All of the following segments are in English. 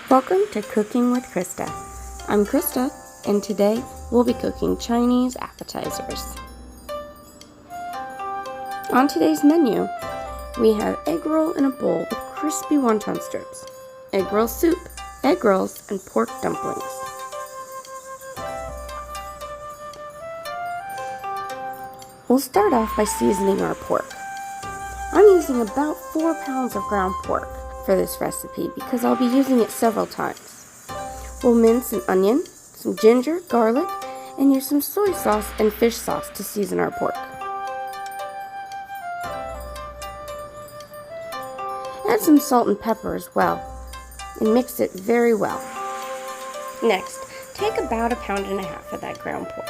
Welcome to Cooking with Krista. I'm Krista, and today we'll be cooking Chinese appetizers. On today's menu, we have egg roll in a bowl with crispy wonton strips, egg roll soup, egg rolls, and pork dumplings. We'll start off by seasoning our pork. I'm using about 4 pounds of ground pork for this recipe because I'll be using it several times. We'll mince an onion, some ginger, garlic, and use some soy sauce and fish sauce to season our pork. Add some salt and pepper as well, and mix it very well. Next, take about 1.5 pounds of that ground pork,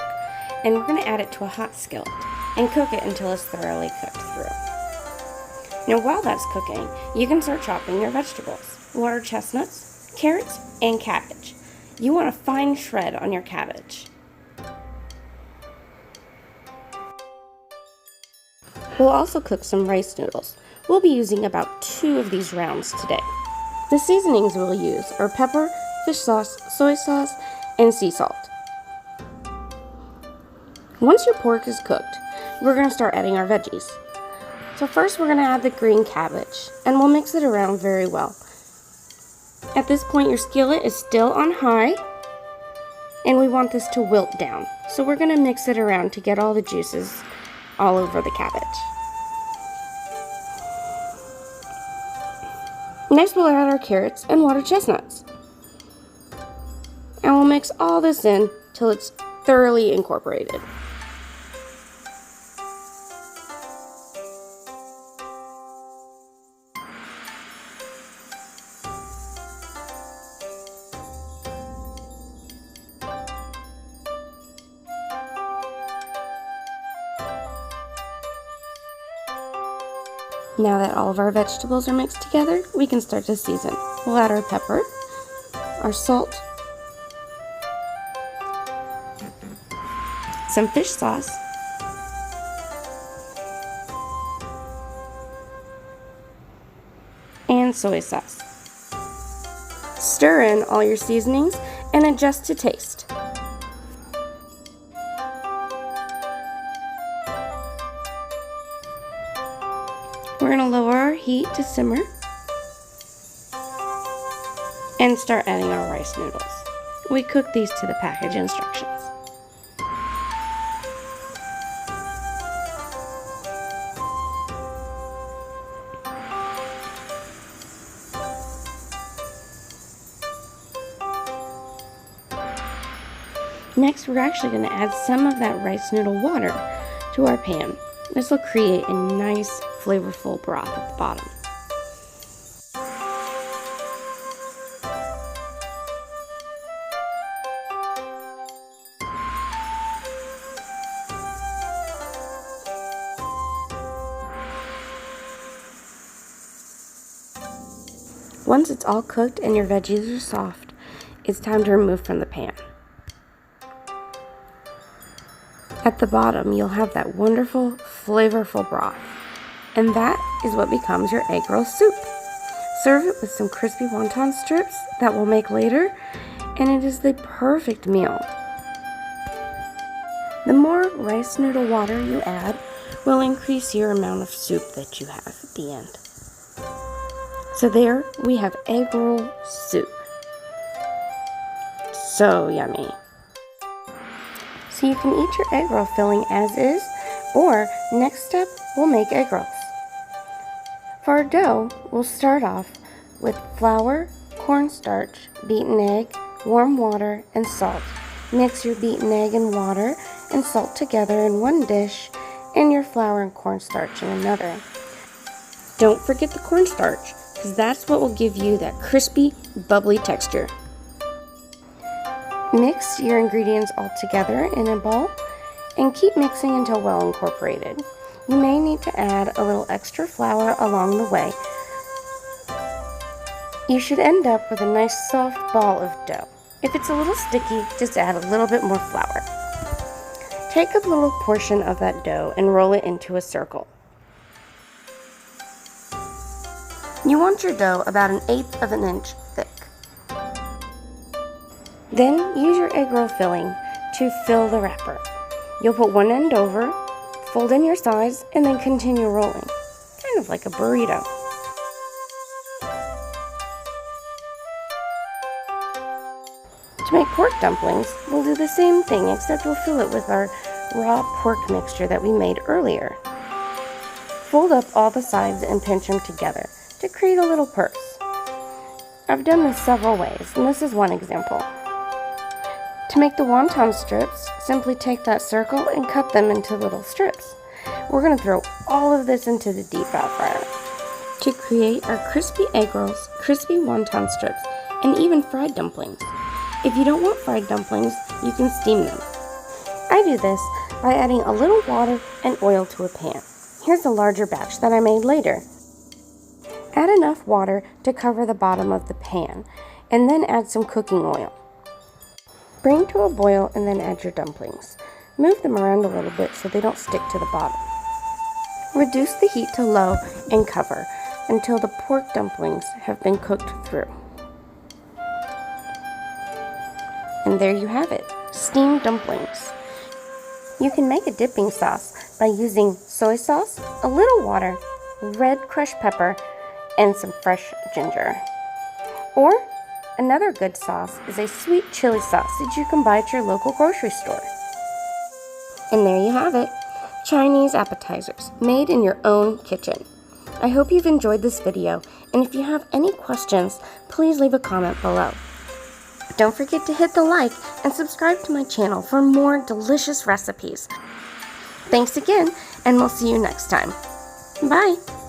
and we're going to add it to a hot skillet and cook it until it's thoroughly cooked through. Now while that's cooking, you can start chopping your vegetables. Water chestnuts, carrots, and cabbage. You want a fine shred on your cabbage. We'll also cook some rice noodles. We'll be using about 2 of these rounds today. The seasonings we'll use are pepper, fish sauce, soy sauce, and sea salt. Once your pork is cooked, we're going to start adding our veggies. So first we're going to add the green cabbage, and we'll mix it around very well. At this point your skillet is still on high, and we want this to wilt down. So we're going to mix it around to get all the juices all over the cabbage. Next we'll add our carrots and water chestnuts. And we'll mix all this in till it's thoroughly incorporated. Now that all of our vegetables are mixed together, we can start to season. We'll add our pepper, our salt, some fish sauce, and soy sauce. Stir in all your seasonings and adjust to taste. We're going to lower our heat to simmer and start adding our rice noodles. We cook these to the package instructions. Next, we're actually going to add some of that rice noodle water to our pan. This will create a nice, flavorful broth at the bottom. Once it's all cooked and your veggies are soft, it's time to remove from the pan. At the bottom, you'll have that wonderful, flavorful broth. And that is what becomes your egg roll soup. Serve it with some crispy wonton strips that we'll make later, and it is the perfect meal. The more rice noodle water you add will increase your amount of soup that you have at the end. So there we have egg roll soup. So yummy. So you can eat your egg roll filling as is, or next step, we'll make egg rolls. For our dough, we'll start off with flour, cornstarch, beaten egg, warm water, and salt. Mix your beaten egg and water and salt together in one dish, and your flour and cornstarch in another. Don't forget the cornstarch, because that's what will give you that crispy, bubbly texture. Mix your ingredients all together in a bowl and keep mixing until well incorporated. You may need to add a little extra flour along the way. You should end up with a nice soft ball of dough. If it's a little sticky, just add a little bit more flour. Take a little portion of that dough and roll it into a circle. You want your dough about 1/8 of an inch thick. Then use your egg roll filling to fill the wrapper. You'll put one end over, fold in your sides, and then continue rolling, kind of like a burrito. To make pork dumplings, we'll do the same thing, except we'll fill it with our raw pork mixture that we made earlier. Fold up all the sides and pinch them together to create a little purse. I've done this several ways, and this is one example. To make the wonton strips, simply take that circle and cut them into little strips. We're going to throw all of this into the deep fat fryer to create our crispy egg rolls, crispy wonton strips, and even fried dumplings. If you don't want fried dumplings, you can steam them. I do this by adding a little water and oil to a pan. Here's a larger batch that I made later. Add enough water to cover the bottom of the pan, and then add some cooking oil. Bring to a boil and then add your dumplings. Move them around a little bit so they don't stick to the bottom. Reduce the heat to low and cover until the pork dumplings have been cooked through. And there you have it, steamed dumplings. You can make a dipping sauce by using soy sauce, a little water, red crushed pepper, and some fresh ginger. Or another good sauce is a sweet chili sauce that you can buy at your local grocery store. And there you have it, Chinese appetizers made in your own kitchen. I hope you've enjoyed this video, and if you have any questions, please leave a comment below. Don't forget to hit the like and subscribe to my channel for more delicious recipes. Thanks again, and we'll see you next time. Bye!